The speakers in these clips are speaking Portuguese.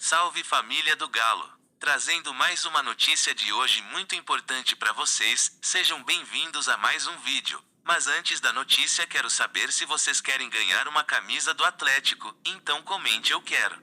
Salve família do Galo! Trazendo mais uma notícia de hoje muito importante para vocês, sejam bem-vindos a mais um vídeo. Mas antes da notícia quero saber se vocês querem ganhar uma camisa do Atlético, então comente eu quero.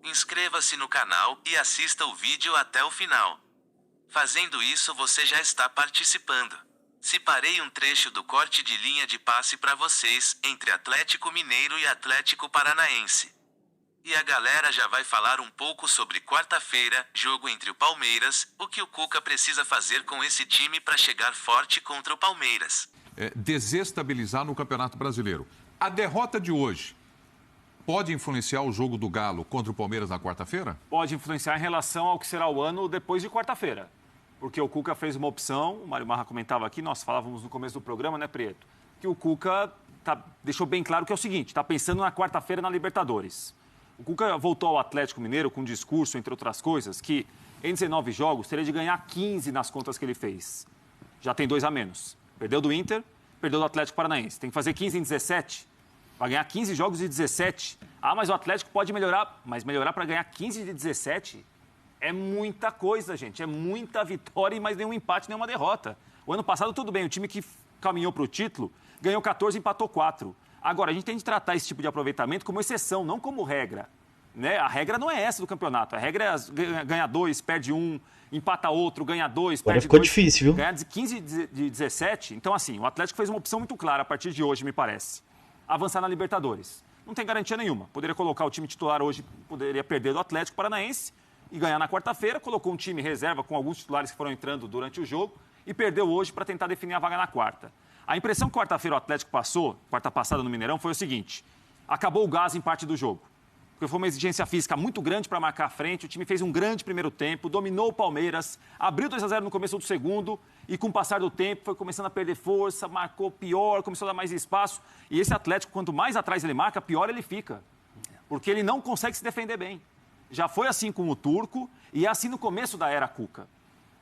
Inscreva-se no canal e assista o vídeo até o final. Fazendo isso você já está participando. Separei um trecho do corte de linha de passe para vocês, entre Atlético Mineiro e Atlético Paranaense. E a galera já vai falar um pouco sobre quarta-feira, jogo entre o Palmeiras, o que o Cuca precisa fazer com esse time para chegar forte contra o Palmeiras. Desestabilizar no Campeonato Brasileiro. A derrota de hoje pode influenciar o jogo do Galo contra o Palmeiras na quarta-feira? Pode influenciar em relação ao que será o ano depois de quarta-feira. Porque o Cuca fez uma opção, o Mário Marra comentava aqui, nós falávamos no começo do programa, né, Preto? Que o Cuca deixou bem claro que é o seguinte, está pensando na quarta-feira na Libertadores. O Cuca voltou ao Atlético Mineiro com um discurso, entre outras coisas, que em 19 jogos teria de ganhar 15 nas contas que ele fez. Já tem 2 a menos. Perdeu do Inter, perdeu do Atlético Paranaense. Tem que fazer 15 em 17. Vai ganhar 15 jogos de 17. Ah, mas o Atlético pode melhorar. Mas melhorar para ganhar 15 de 17 é muita coisa, gente. É muita vitória e mais nenhum empate, nenhuma derrota. O ano passado, tudo bem, o time que caminhou para o título ganhou 14 e empatou 4. Agora, a gente tem de tratar esse tipo de aproveitamento como exceção, não como regra. Né? A regra não é essa do campeonato. A regra é ganha 2, perde 1, empata outro, ganha 2, perde 2. Ficou difícil, viu? Ganha 15 de 17. Então, assim, o Atlético fez uma opção muito clara a partir de hoje, me parece. Avançar na Libertadores. Não tem garantia nenhuma. Poderia colocar o time titular hoje, poderia perder do Atlético Paranaense e ganhar na quarta-feira. Colocou um time reserva com alguns titulares que foram entrando durante o jogo e perdeu hoje para tentar definir a vaga na quarta. A impressão que quarta-feira o Atlético passou, quarta passada no Mineirão, foi o seguinte: acabou o gás em parte do jogo. Porque foi uma exigência física muito grande para marcar a frente, o time fez um grande primeiro tempo, dominou o Palmeiras, abriu 2-0 no começo do segundo e com o passar do tempo foi começando a perder força, marcou pior, começou a dar mais espaço. E esse Atlético, quanto mais atrás ele marca, pior ele fica. Porque ele não consegue se defender bem. Já foi assim com o Turco e é assim no começo da era Cuca.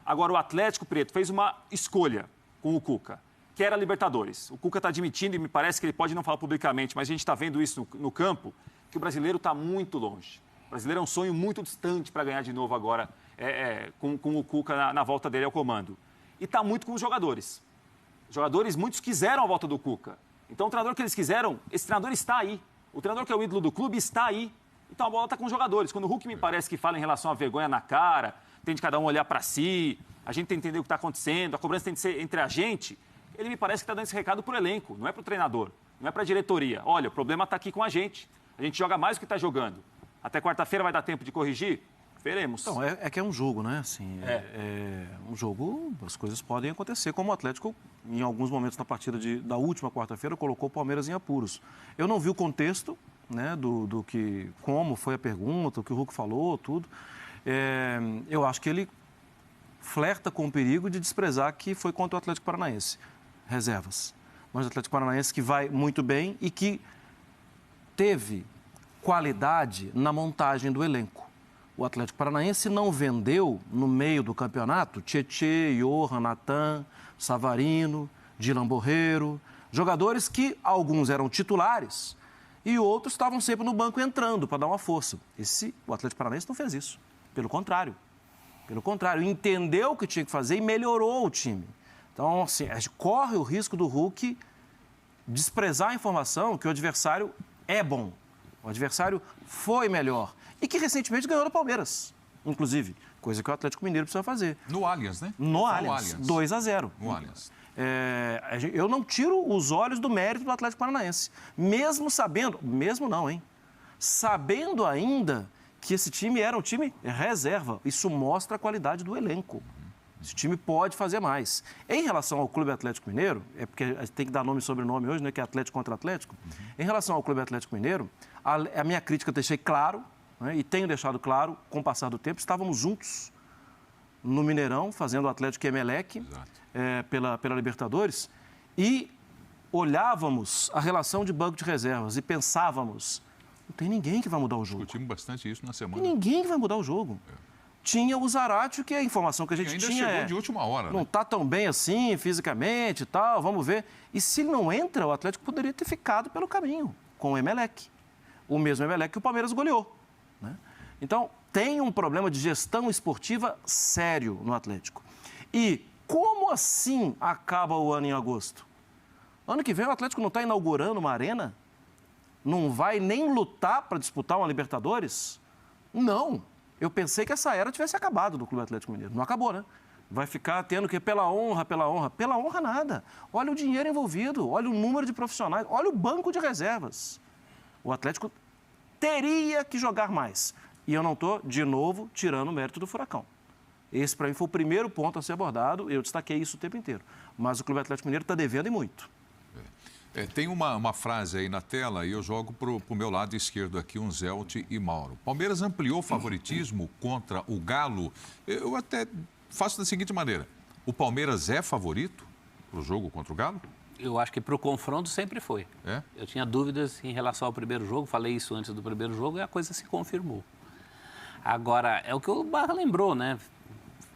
Agora o Atlético, Preto, fez uma escolha com o Cuca, que era a Libertadores. O Cuca está admitindo, e me parece que ele pode não falar publicamente, mas a gente está vendo isso no campo, que o brasileiro está muito longe. O brasileiro é um sonho muito distante para ganhar de novo agora, com o Cuca na volta dele ao comando. E está muito com os jogadores. Os jogadores, muitos quiseram a volta do Cuca. Então, o treinador que eles quiseram, esse treinador está aí. O treinador que é o ídolo do clube está aí. Então, a bola está com os jogadores. Quando o Hulk me parece que fala em relação à vergonha na cara, tem de cada um olhar para si, a gente tem que entender o que está acontecendo, a cobrança tem que ser entre a gente, ele me parece que está dando esse recado para o elenco, não é para o treinador, não é para a diretoria. Olha, o problema está aqui com a gente joga mais do que está jogando. Até quarta-feira vai dar tempo de corrigir? Veremos. Então, é que é um jogo, né? Assim, é um jogo, as coisas podem acontecer, como o Atlético, em alguns momentos na partida da última quarta-feira, colocou o Palmeiras em apuros. Eu não vi o contexto, né, do que, como foi a pergunta, o que o Hulk falou, tudo. Eu acho que ele flerta com o perigo de desprezar que foi contra o Atlético Paranaense. Reservas. Mas o Atlético Paranaense que vai muito bem e que teve qualidade na montagem do elenco. O Atlético Paranaense não vendeu, no meio do campeonato, Tietê, Johan, Natan, Savarino, Dylan Borreiro, jogadores que alguns eram titulares e outros estavam sempre no banco entrando para dar uma força. O Atlético Paranaense não fez isso. Pelo contrário, entendeu o que tinha que fazer e melhorou o time. Então, assim, a gente corre o risco do Hulk desprezar a informação que o adversário é bom. O adversário foi melhor. E que recentemente ganhou do Palmeiras, inclusive. Coisa que o Atlético Mineiro precisa fazer. No Allianz, né? No Allianz. 2-0. No Allianz. Eu não tiro os olhos do mérito do Atlético Paranaense. Mesmo sabendo... Mesmo não, hein? Sabendo ainda que esse time era um time reserva. Isso mostra a qualidade do elenco. Esse time pode fazer mais. Em relação ao Clube Atlético Mineiro, é porque a gente tem que dar nome e sobrenome hoje, né, que é Atlético contra Atlético. Em relação ao Clube Atlético Mineiro, a minha crítica eu deixei claro, né, e tenho deixado claro, com o passar do tempo, estávamos juntos no Mineirão, fazendo o Atlético e Emelec, pela Libertadores, e olhávamos a relação de banco de reservas e pensávamos, não tem ninguém que vai mudar o jogo. Discutimos bastante isso na semana. Ninguém que vai mudar o jogo. Tinha o Zaratio, que é a informação que a gente tinha. Chegou de última hora. Não está tão bem assim, fisicamente e tal, vamos ver. E se não entra, o Atlético poderia ter ficado pelo caminho com o Emelec. O mesmo Emelec que o Palmeiras goleou. Né? Então, tem um problema de gestão esportiva sério no Atlético. E como assim acaba o ano em agosto? Ano que vem o Atlético não está inaugurando uma arena? Não vai nem lutar para disputar uma Libertadores? Não. Eu pensei que essa era tivesse acabado do Clube Atlético Mineiro. Não acabou, né? Vai ficar tendo que pela honra. Pela honra nada. Olha o dinheiro envolvido, olha o número de profissionais, olha o banco de reservas. O Atlético teria que jogar mais. E eu não estou, de novo, tirando o mérito do Furacão. Esse, para mim, foi o primeiro ponto a ser abordado. Eu destaquei isso o tempo inteiro. Mas o Clube Atlético Mineiro está devendo e muito. Tem uma frase aí na tela e eu jogo para o meu lado esquerdo aqui, um Zelt e Mauro. Palmeiras ampliou o favoritismo contra o Galo. Eu até faço da seguinte maneira. O Palmeiras é favorito para o jogo contra o Galo? Eu acho que para o confronto sempre foi. É? Eu tinha dúvidas em relação ao primeiro jogo, falei isso antes do primeiro jogo e a coisa se confirmou. Agora, é o que o Barra lembrou, né?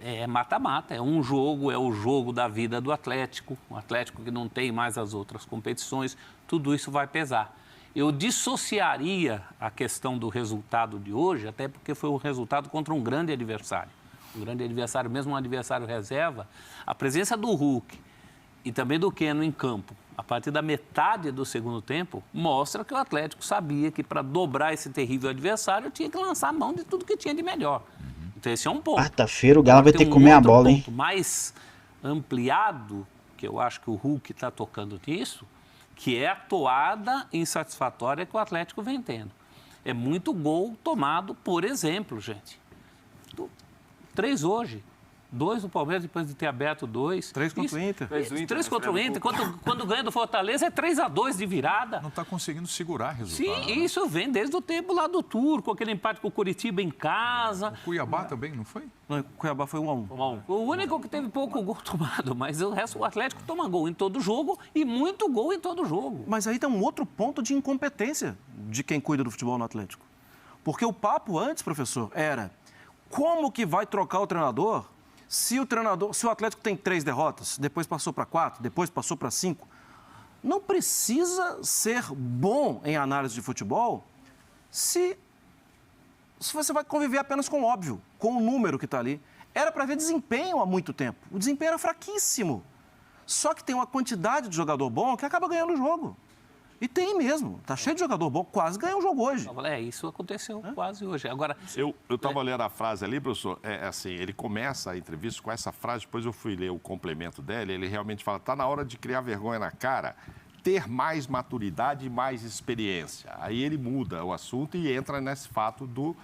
É mata-mata, é um jogo, é o jogo da vida do Atlético, o Atlético que não tem mais as outras competições, tudo isso vai pesar. Eu dissociaria a questão do resultado de hoje, até porque foi um resultado contra um grande adversário. Um grande adversário, mesmo um adversário reserva, a presença do Hulk e também do Keno em campo, a partir da metade do segundo tempo, mostra que o Atlético sabia que para dobrar esse terrível adversário tinha que lançar a mão de tudo que tinha de melhor. Então esse é um ponto. Quarta-feira o Galo vai ter que comer a bola, hein? Um mais ampliado, que eu acho que o Hulk está tocando nisso, que é a toada insatisfatória que o Atlético vem tendo. É muito gol tomado, por exemplo, gente. 3 hoje. 2 do Palmeiras, depois de ter aberto 2. 3 contra o Inter. 3 contra o Inter. Quando ganha do Fortaleza é 3-2 de virada. Não está conseguindo segurar resultado. Sim, isso vem desde o tempo lá do Turco, aquele empate com o Curitiba em casa. O Cuiabá também, não foi? Não, o Cuiabá foi 1-1. O único que teve pouco gol tomado, mas o resto, o Atlético toma gol em todo jogo e muito gol em todo jogo. Mas aí tem um outro ponto de incompetência de quem cuida do futebol no Atlético. Porque o papo antes, professor, era como que vai trocar o treinador se o Atlético tem 3 derrotas, depois passou para 4, depois passou para 5. Não precisa ser bom em análise de futebol se você vai conviver apenas com o óbvio, com o número que está ali. Era para ver desempenho há muito tempo. O desempenho era fraquíssimo. Só que tem uma quantidade de jogador bom que acaba ganhando o jogo. E tem mesmo. Tá cheio de jogador bom, quase ganhou o jogo hoje. Isso aconteceu quase hoje. Agora, eu estava lendo a frase ali, professor, assim, ele começa a entrevista com essa frase, depois eu fui ler o complemento dela, ele realmente fala, tá na hora de criar vergonha na cara, ter mais maturidade e mais experiência. Aí ele muda o assunto e entra nesse fato do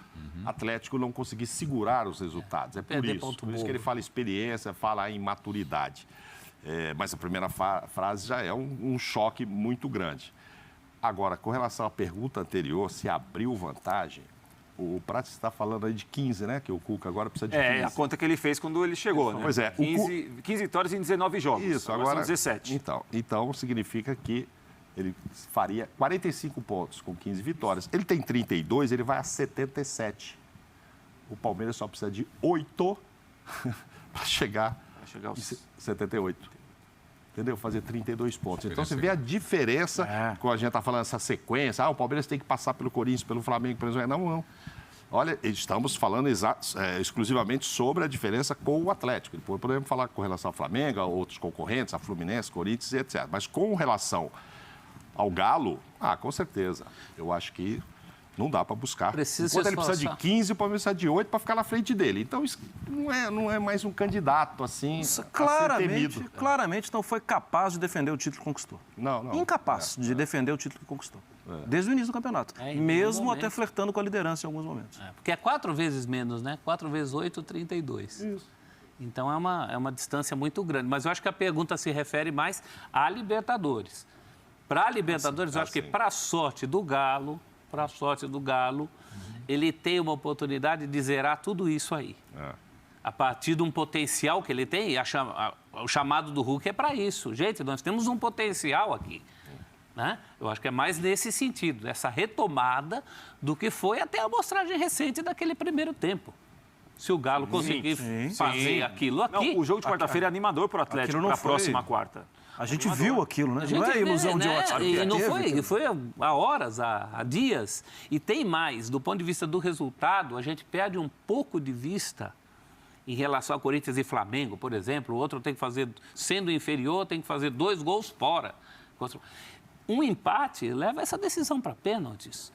Atlético não conseguir segurar os resultados. É por isso que ele fala experiência, fala em maturidade. Mas a primeira frase já é um choque muito grande. Agora, com relação à pergunta anterior, se abriu vantagem, o Prats está falando aí de 15, né? Que o Cuca agora precisa de 15. É a conta que ele fez quando ele chegou, né? Pois é. 15 vitórias em 19 jogos. Isso, agora são 17. Então, significa que ele faria 45 pontos com 15 vitórias. Ele tem 32, ele vai a 77. O Palmeiras só precisa de 8 para chegar aos 78. Entendeu? Fazer 32 pontos. Então, você vê a diferença, quando a gente está falando essa sequência, o Palmeiras tem que passar pelo Corinthians, pelo Flamengo, pelo Israel. Não. Olha, estamos falando exclusivamente sobre a diferença com o Atlético. Depois podemos falar com relação ao Flamengo, a outros concorrentes, a Fluminense, Corinthians e etc. Mas com relação ao Galo, com certeza. Eu acho que não dá para buscar. Enquanto ele precisa de 15, o Palmeiras precisa de 8 para ficar na frente dele. Então, isso não é mais um candidato, assim, a ser temido. Claramente não foi capaz de defender o título que conquistou. Não. Incapaz de defender o título que conquistou. Desde o início do campeonato. Mesmo até flertando com a liderança em alguns momentos. Porque é 4 vezes menos, né? 4 vezes 8, 32. Isso. Então, é uma distância muito grande. Mas eu acho que a pergunta se refere mais à Libertadores. Para a Libertadores, eu acho que para a sorte do Galo, ele tem uma oportunidade de zerar tudo isso aí. A partir de um potencial que ele tem, o chamado do Hulk é para isso. Gente, nós temos um potencial aqui. Né? Eu acho que é mais nesse sentido, essa retomada do que foi até a amostragem recente daquele primeiro tempo. Se o Galo conseguir fazer aquilo aqui... Não, o jogo de quarta-feira é animador para o Atlético para a próxima quarta. A gente viu aquilo, né? Não é ilusão de ótica. E não foi há horas, há dias. E tem mais, do ponto de vista do resultado, a gente perde um pouco de vista em relação a Corinthians e Flamengo, por exemplo. O outro tem que fazer, sendo inferior, tem que fazer 2 gols fora. Um empate leva essa decisão para pênaltis.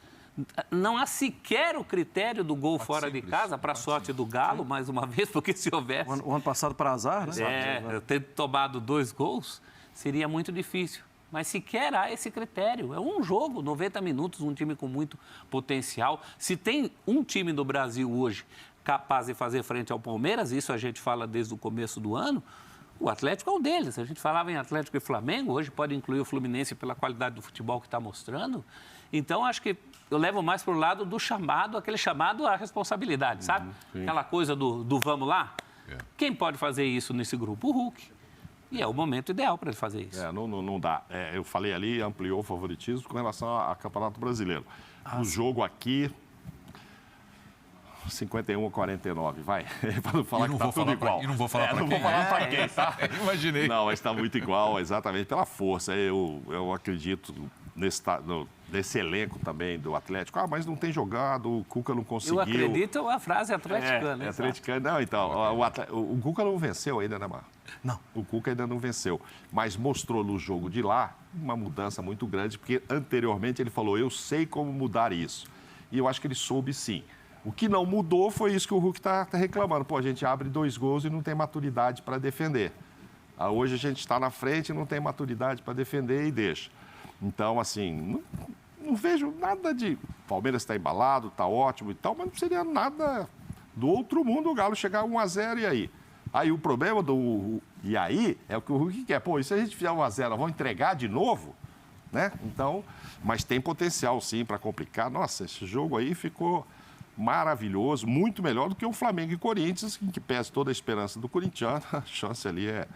Não há sequer o critério do gol fora de casa, para a sorte do Galo, mais uma vez, porque se houvesse... O ano passado para azar, né? Ter tomado 2 gols seria muito difícil. Mas sequer há esse critério. É um jogo, 90 minutos, um time com muito potencial. Se tem um time do Brasil hoje capaz de fazer frente ao Palmeiras, isso a gente fala desde o começo do ano, o Atlético é um deles. A gente falava em Atlético e Flamengo, hoje pode incluir o Fluminense pela qualidade do futebol que está mostrando. Então, acho que eu levo mais para o lado do chamado, aquele chamado à responsabilidade, sabe? Aquela coisa do vamos lá. Quem pode fazer isso nesse grupo? O Hulk. E é o momento ideal para ele fazer isso. Não dá. Eu falei ali, ampliou o favoritismo com relação ao Campeonato Brasileiro. O jogo aqui, 51-49, vai. Para não falar que está tudo igual. E não vou falar para quem. Não vou falar para quem, tá? Imaginei. Não, mas está muito igual, exatamente pela força. Eu acredito nesse elenco também do Atlético. Mas não tem jogado, o Cuca não conseguiu. Eu acredito a frase atleticana. Atleticana. Não, então, o Cuca não venceu ainda, né, Mar? Não. O Cuca ainda não venceu, mas mostrou no jogo de lá uma mudança muito grande, porque anteriormente ele falou, eu sei como mudar isso. E eu acho que ele soube sim. O que não mudou foi isso que o Hulk está reclamando. Pô, a gente abre 2 gols e não tem maturidade para defender. Hoje a gente está na frente e não tem maturidade para defender e deixa. Então, assim, não vejo nada de... Palmeiras está embalado, está ótimo e tal, mas não seria nada do outro mundo o Galo chegar 1-0 e aí? Aí o problema do... E aí é o que o Hulk quer. Pô, e se a gente fizer 1-0, vamos entregar de novo? Né? Então, mas tem potencial sim para complicar. Nossa, esse jogo aí ficou maravilhoso, muito melhor do que o Flamengo e Corinthians, em que pese toda a esperança do corintiano, a chance ali é